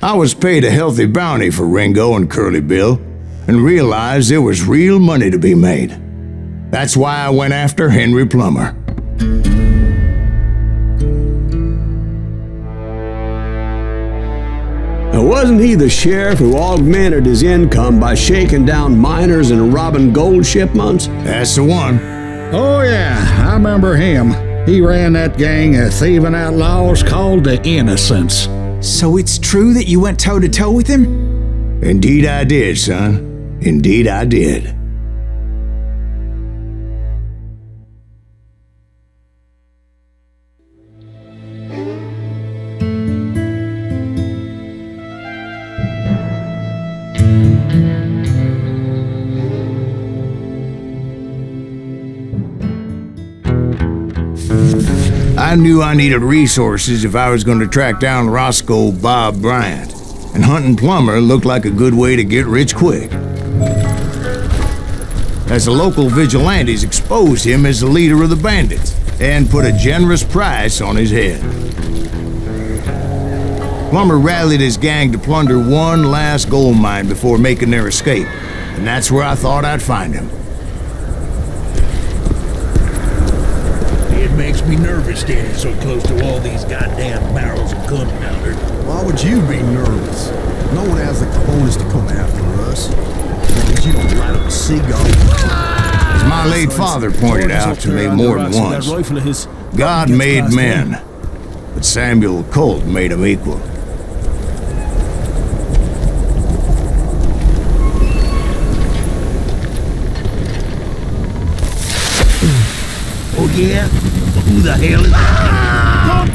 I was paid a healthy bounty for Ringo and Curly Bill, and realized there was real money to be made. That's why I went after Henry Plummer. Now, wasn't he the sheriff who augmented his income by shaking down miners and robbing gold shipments? That's the one. Oh yeah, I remember him. He ran that gang of thieving outlaws called the Innocents. So it's true that you went toe-to-toe with him? Indeed I did, son. Indeed I did. I knew I needed resources if I was going to track down Roscoe Bob Bryant, and hunting Plummer looked like a good way to get rich quick. As the local vigilantes exposed him as the leader of the bandits, and put a generous price on his head. Plummer rallied his gang to plunder one last gold mine before making their escape, and that's where I thought I'd find him. It makes me nervous standing so close to all these goddamn barrels of gunpowder. Why would you be nervous? No one has the cojones to come after us. As long as you don't light up a cigar. As my late father pointed out to me more than once, God made men, but Samuel Colt made them equal. Oh yeah? Who the hell is that?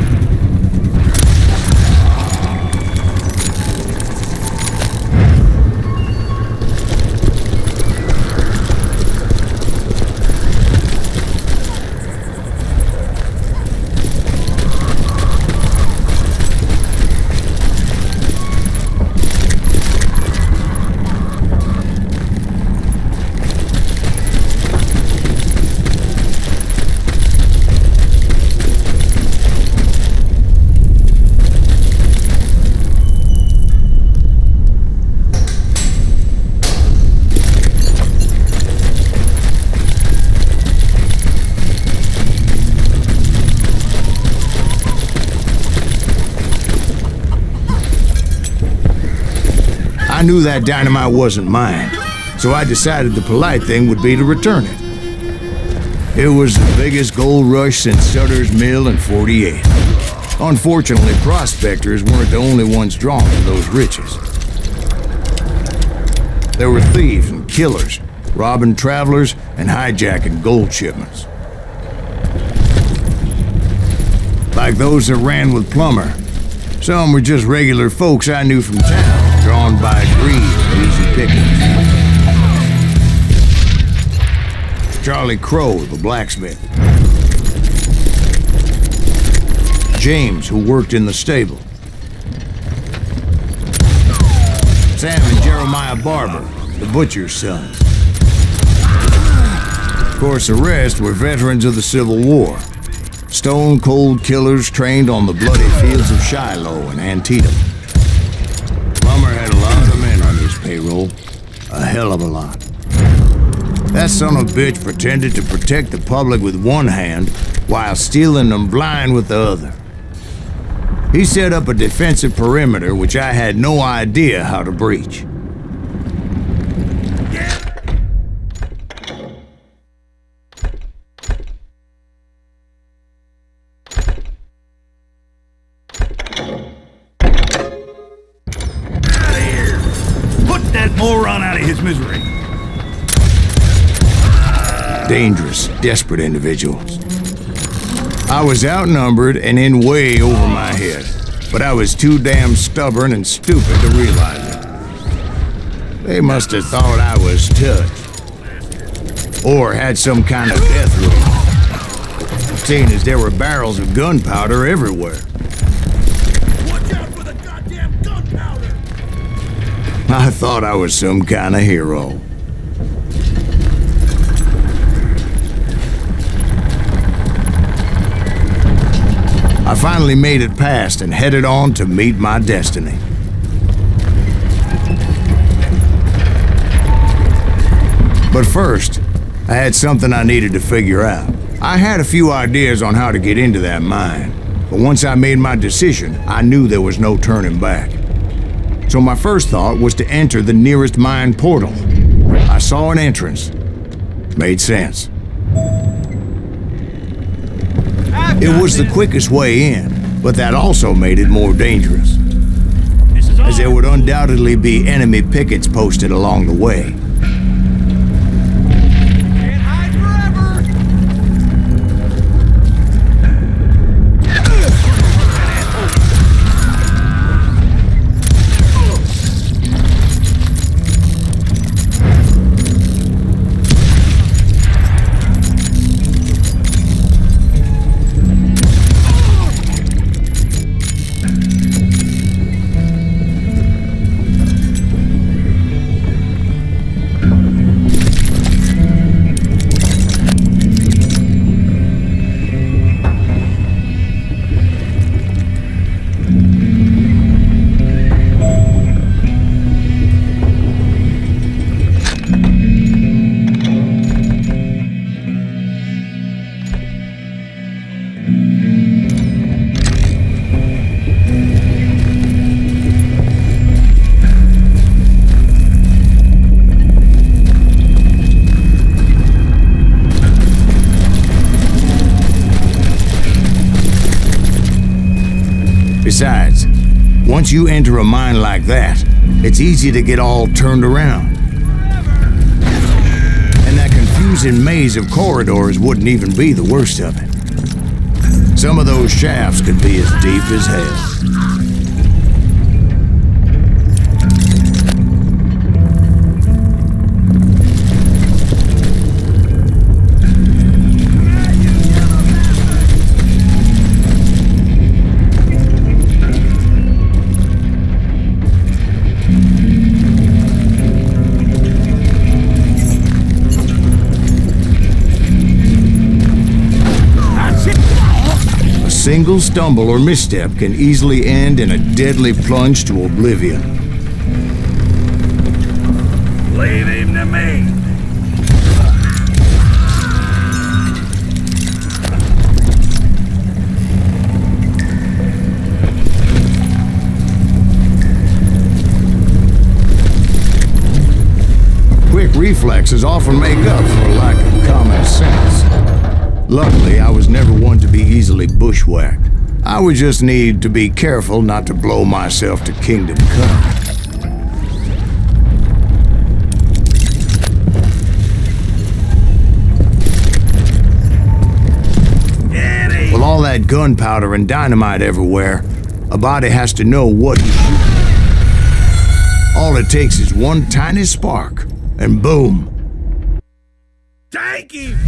I knew that dynamite wasn't mine, so I decided the polite thing would be to return it. It was the biggest gold rush since Sutter's Mill in '48. Unfortunately, prospectors weren't the only ones drawn to those riches. There were thieves and killers, robbing travelers and hijacking gold shipments. Like those that ran with Plummer, some were just regular folks I knew from town, drawn by greed and easy pickings. Charlie Crow, the blacksmith. James, who worked in the stable. Sam and Jeremiah Barber, the butcher's sons. Of course, the rest were veterans of the Civil War. Stone-cold killers trained on the bloody fields of Shiloh and Antietam. Plummer had a lot of men on his payroll. A hell of a lot. That son of a bitch pretended to protect the public with one hand while stealing them blind with the other. He set up a defensive perimeter which I had no idea how to breach. Moron out of his misery. Dangerous, desperate individuals. I was outnumbered and in way over my head, but I was too damn stubborn and stupid to realize it. They must have thought I was touched, or had some kind of death wish, seeing as there were barrels of gunpowder everywhere. I thought I was some kind of hero. I finally made it past and headed on to meet my destiny. But first, I had something I needed to figure out. I had a few ideas on how to get into that mine, but once I made my decision, I knew there was no turning back. So my first thought was to enter the nearest mine portal. I saw an entrance. Made sense. It was the quickest way in, but that also made it more dangerous, as there would undoubtedly be enemy pickets posted along the way. Besides, once you enter a mine like that, it's easy to get all turned around. And that confusing maze of corridors wouldn't even be the worst of it. Some of those shafts could be as deep as hell. A single stumble or misstep can easily end in a deadly plunge to oblivion. Leave him to me. Quick reflexes often make up for a lack of common sense. Luckily, I was never one to be easily bushwhacked. I would just need to be careful not to blow myself to kingdom come. With all that gunpowder and dynamite everywhere, a body has to know what he's shooting. All it takes is one tiny spark, and boom. Take him!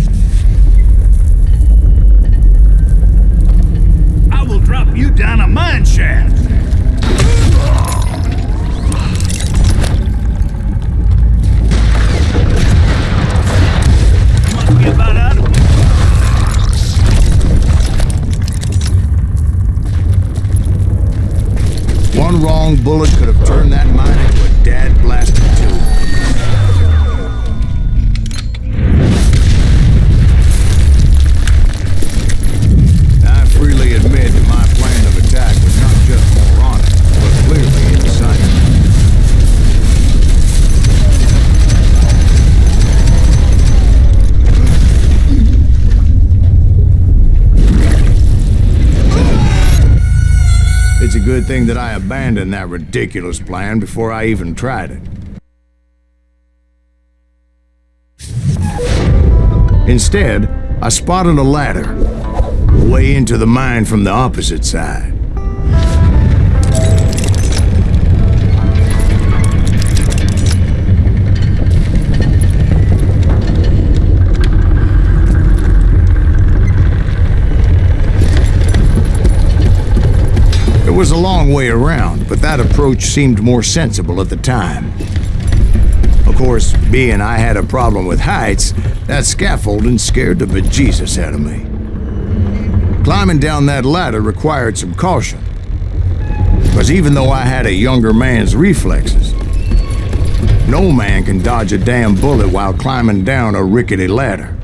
I will drop you down a mine shaft. Must be about out of it. One wrong bullet could have turned that mine into a dad-blasted tube. I freely admit that my plan of attack was not just moronic, but clearly indecisive. It's a good thing that I abandoned that ridiculous plan before I even tried it. Instead, I spotted a ladder, a way into the mine from the opposite side. It was a long way around, but that approach seemed more sensible at the time. Of course, being I had a problem with heights, that scaffolding scared the bejesus out of me. Climbing down that ladder required some caution, because even though I had a younger man's reflexes, No man can dodge a damn bullet while climbing down a rickety ladder.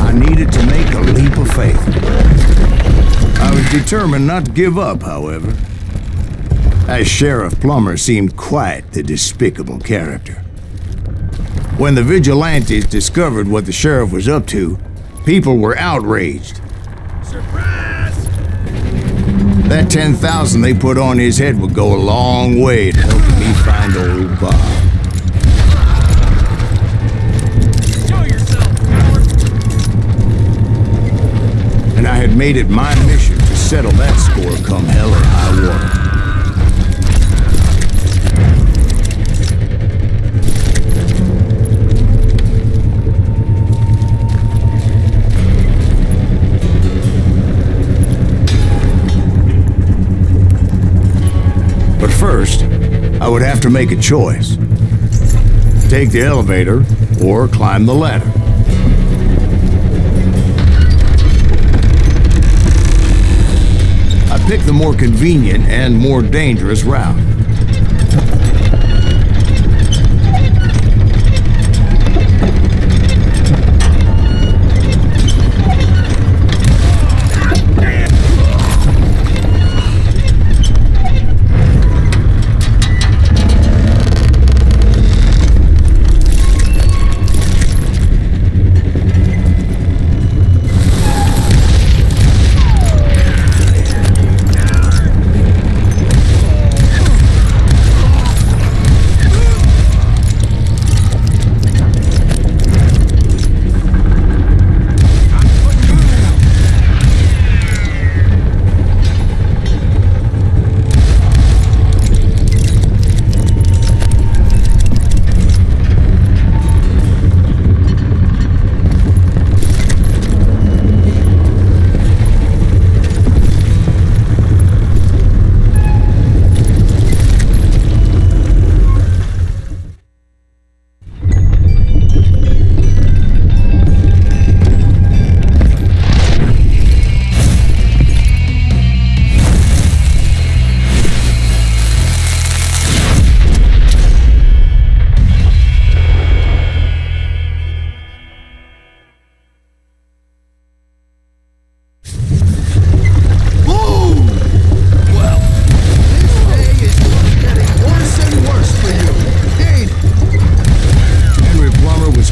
I needed to make a leap of faith. I was determined not to give up, however, as Sheriff Plummer seemed quite the despicable character. When the vigilantes discovered what the sheriff was up to, people were outraged. Surprise! That 10,000 they put on his head would go a long way to helping me find old Bob. Show yourself, coward! And I had made it my mission to settle that score come hell or high water. But first, I would have to make a choice. Take the elevator or climb the ladder. I picked the more convenient and more dangerous route.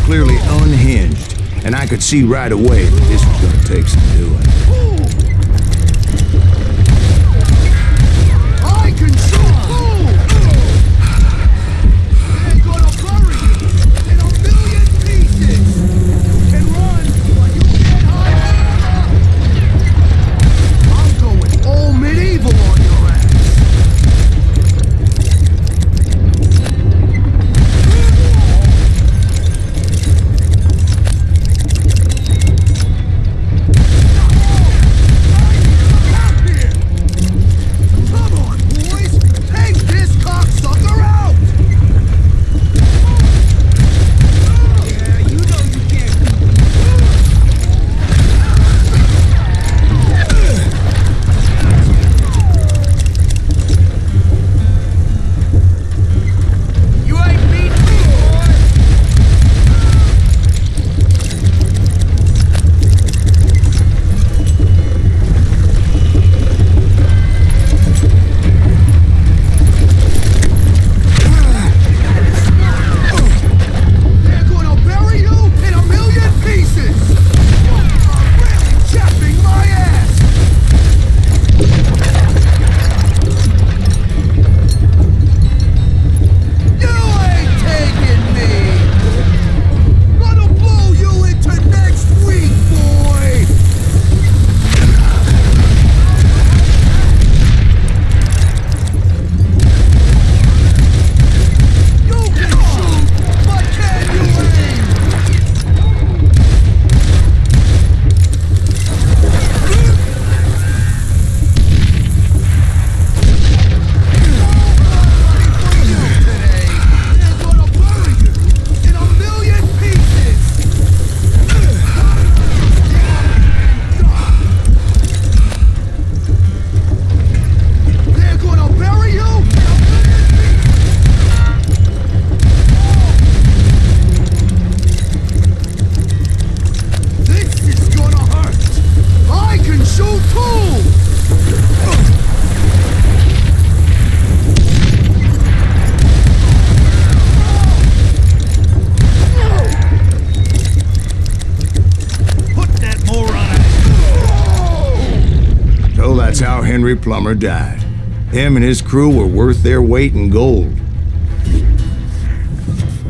Clearly unhinged, and I could see right away that this was going to take some doing. I control I'm gonna bury you in a million pieces and run while you get high. I'm going all medieval on your ass. Henry Plummer died. Him and his crew were worth their weight in gold.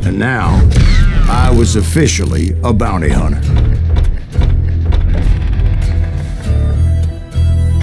And now, I was officially a bounty hunter.